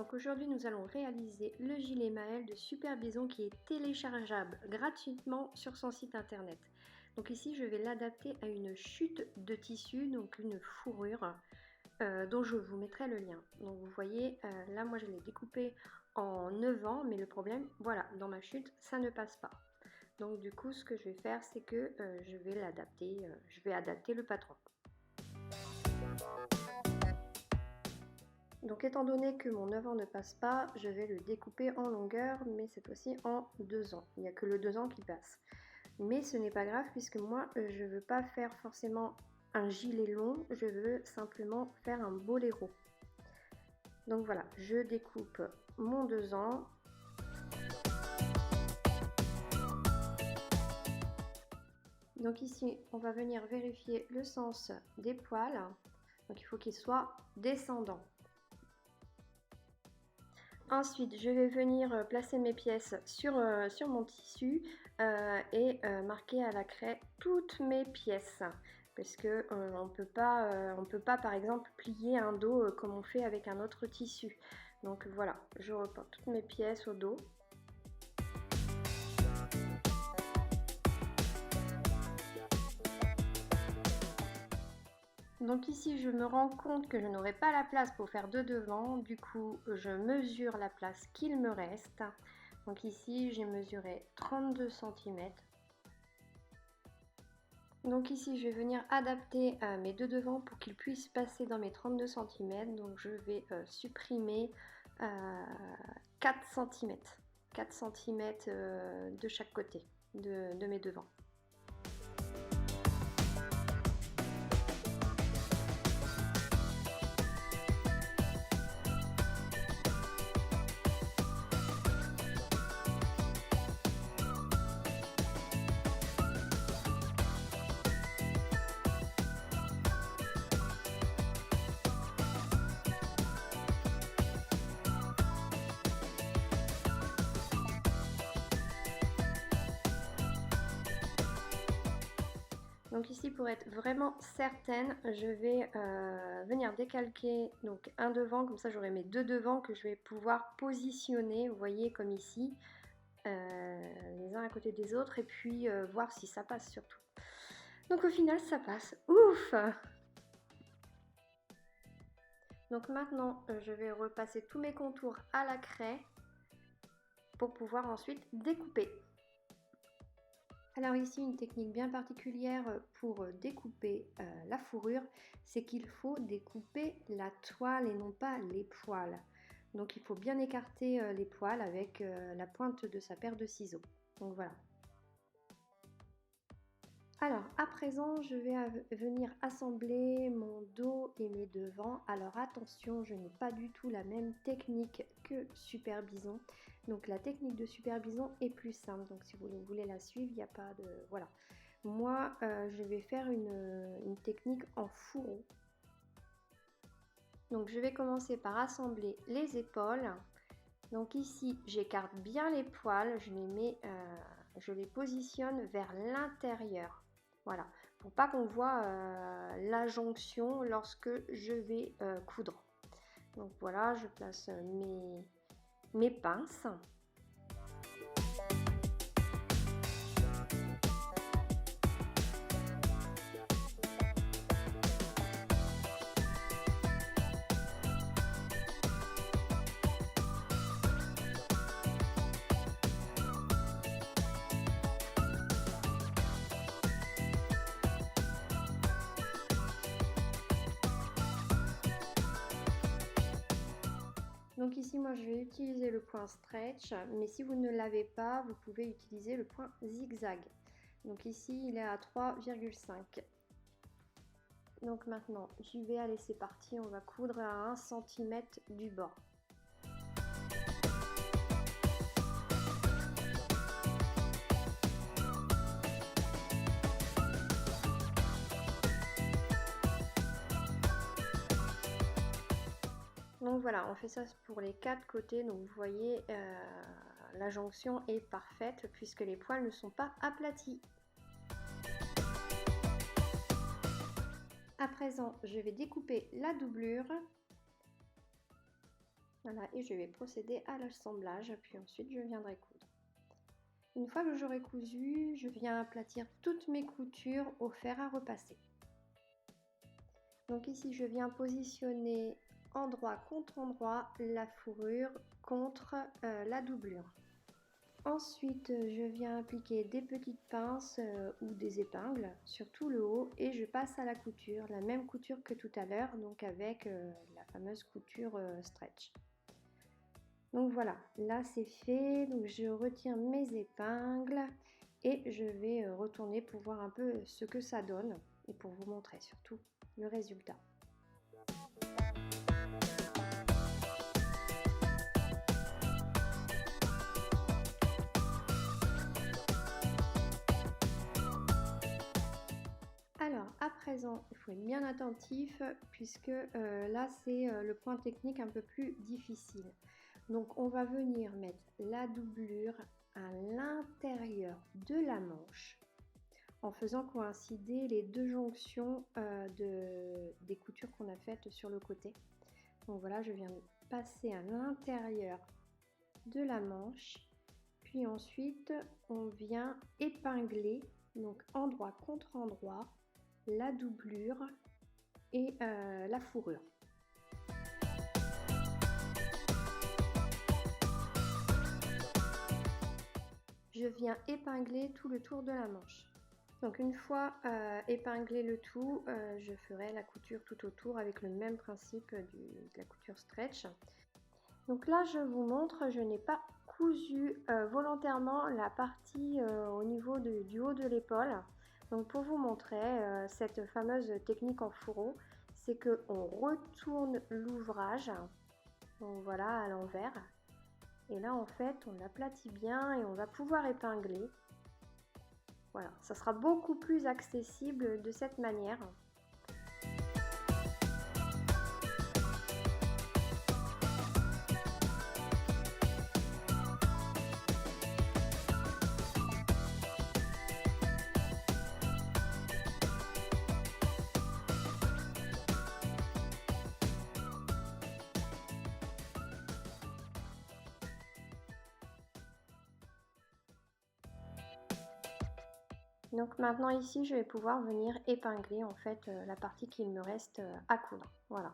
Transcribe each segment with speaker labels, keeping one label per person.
Speaker 1: Donc aujourd'hui nous allons réaliser le gilet Maëlle de Super Bison qui est téléchargeable gratuitement sur son site internet. Donc ici je vais l'adapter à une chute de tissu, donc une fourrure dont je vous mettrai le lien. Donc vous voyez là moi je l'ai découpé en 9 ans, mais le problème voilà, dans ma chute ça ne passe pas. Donc du coup ce que je vais faire c'est que je vais l'adapter, je vais adapter le patron. Donc étant donné que mon 9 ans ne passe pas, je vais le découper en longueur, mais cette fois-ci en 2 ans. Il n'y a que le 2 ans qui passe. Mais ce n'est pas grave puisque moi, je ne veux pas faire forcément un gilet long, je veux simplement faire un boléro. Donc voilà, je découpe mon 2 ans. Donc ici, on va venir vérifier le sens des poils. Donc il faut qu'il soit descendant. Ensuite, je vais venir placer mes pièces sur mon tissu et marquer à la craie toutes mes pièces. Parce que on peut pas par exemple plier un dos comme on fait avec un autre tissu. Donc voilà, je reporte toutes mes pièces au dos. Donc ici je me rends compte que je n'aurai pas la place pour faire de devant, du coup je mesure la place qu'il me reste. Donc ici j'ai mesuré 32 cm. Donc ici je vais venir adapter mes deux devants pour qu'ils puissent passer dans mes 32 cm. Donc je vais supprimer 4 cm. 4 cm de chaque côté de mes devants. Donc ici pour être vraiment certaine, je vais venir décalquer donc un devant, comme ça j'aurai mes deux devants que je vais pouvoir positionner, vous voyez comme ici, les uns à côté des autres et puis voir si ça passe surtout. Donc au final ça passe, ouf! Donc maintenant je vais repasser tous mes contours à la craie pour pouvoir ensuite découper. Alors ici, une technique bien particulière pour découper la fourrure, c'est qu'il faut découper la toile et non pas les poils. Donc il faut bien écarter les poils avec la pointe de sa paire de ciseaux. Donc voilà. Alors à présent, je vais venir assembler mon dos et mes devants. Alors attention, je n'ai pas du tout la même technique que Super Bison. Donc la technique de Super Bison est plus simple. Donc si vous voulez la suivre, il n'y a pas de... Voilà. Moi, je vais faire une technique en fourreau. Donc je vais commencer par assembler les épaules. Donc ici, j'écarte bien les poils, je les positionne vers l'intérieur. Voilà, pour pas qu'on voit la jonction lorsque je vais coudre. Donc voilà, je place mes pinces. Donc ici, moi, je vais utiliser le point stretch, mais si vous ne l'avez pas, vous pouvez utiliser le point zigzag. Donc ici, il est à 3,5. Donc maintenant, j'y vais, allez, c'est parti, on va coudre à 1 cm du bord. Donc voilà, on fait ça pour les 4 côtés. Donc vous voyez, la jonction est parfaite puisque les poils ne sont pas aplatis. À présent, je vais découper la doublure. Voilà, et je vais procéder à l'assemblage, puis ensuite je viendrai coudre. Une fois que j'aurai cousu, je viens aplatir toutes mes coutures au fer à repasser. Donc ici, je viens positionner endroit contre endroit la fourrure contre la doublure. Ensuite, je viens appliquer des petites pinces ou des épingles sur tout le haut et je passe à la couture, la même couture que tout à l'heure, donc avec la fameuse couture stretch. Donc voilà, là c'est fait, donc je retire mes épingles et je vais retourner pour voir un peu ce que ça donne et pour vous montrer surtout le résultat. Alors à présent, il faut être bien attentif puisque là c'est le point technique un peu plus difficile. Donc on va venir mettre la doublure à l'intérieur de la manche en faisant coïncider les deux jonctions des coutures qu'on a faites sur le côté. Donc voilà, je viens de passer à l'intérieur de la manche, puis ensuite on vient épingler, donc endroit contre endroit, la doublure et la fourrure. Je viens épingler tout le tour de la manche. Donc une fois épinglé le tout, je ferai la couture tout autour avec le même principe de la couture stretch. Donc là je vous montre, je n'ai pas cousu volontairement la partie au niveau du haut de l'épaule. Donc pour vous montrer cette fameuse technique en fourreau, c'est qu'on retourne l'ouvrage, donc voilà, à l'envers. Et là en fait on l'aplatit bien et on va pouvoir épingler. Voilà, ça sera beaucoup plus accessible de cette manière. Donc maintenant ici, je vais pouvoir venir épingler en fait la partie qu'il me reste à coudre. Voilà.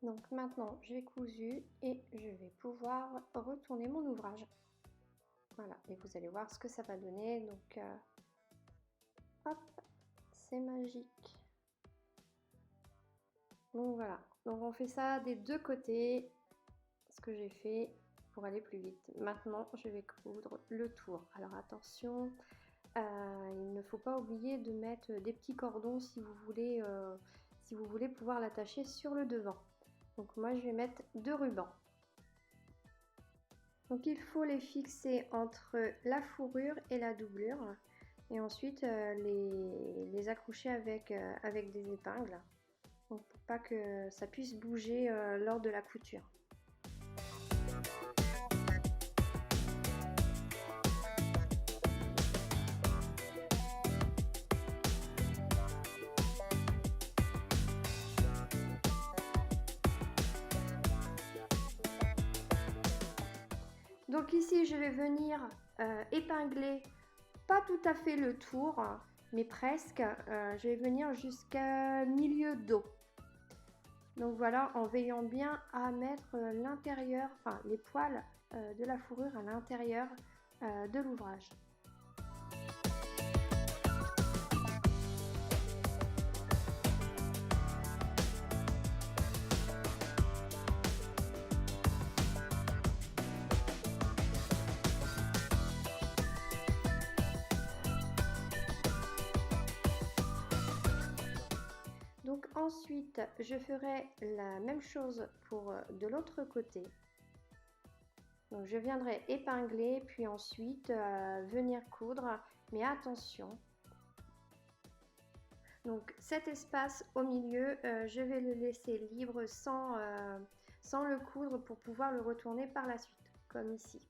Speaker 1: Donc maintenant, j'ai cousu et je vais pouvoir retourner mon ouvrage. Voilà, et vous allez voir ce que ça va donner. Donc, hop, c'est magique. Donc voilà, donc on fait ça des deux côtés, ce que j'ai fait pour aller plus vite. Maintenant, je vais coudre le tour. Alors attention, il ne faut pas oublier de mettre des petits cordons si vous voulez pouvoir l'attacher sur le devant. Donc moi, je vais mettre 2 rubans. Donc il faut les fixer entre la fourrure et la doublure et ensuite les accrocher avec des épingles, donc pour pas que ça puisse bouger lors de la couture. Donc ici je vais venir épingler pas tout à fait le tour, mais presque. Je vais venir jusqu'à milieu dos. Donc voilà, en veillant bien à mettre l'intérieur, enfin les poils de la fourrure à l'intérieur de l'ouvrage. Donc ensuite, je ferai la même chose pour de l'autre côté. Donc je viendrai épingler, puis ensuite venir coudre, mais attention. Donc cet espace au milieu, je vais le laisser libre sans le coudre pour pouvoir le retourner par la suite. comme ici.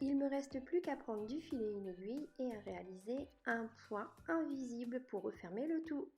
Speaker 1: Il me reste plus qu'à prendre du fil et une aiguille et à réaliser un point invisible pour refermer le tout.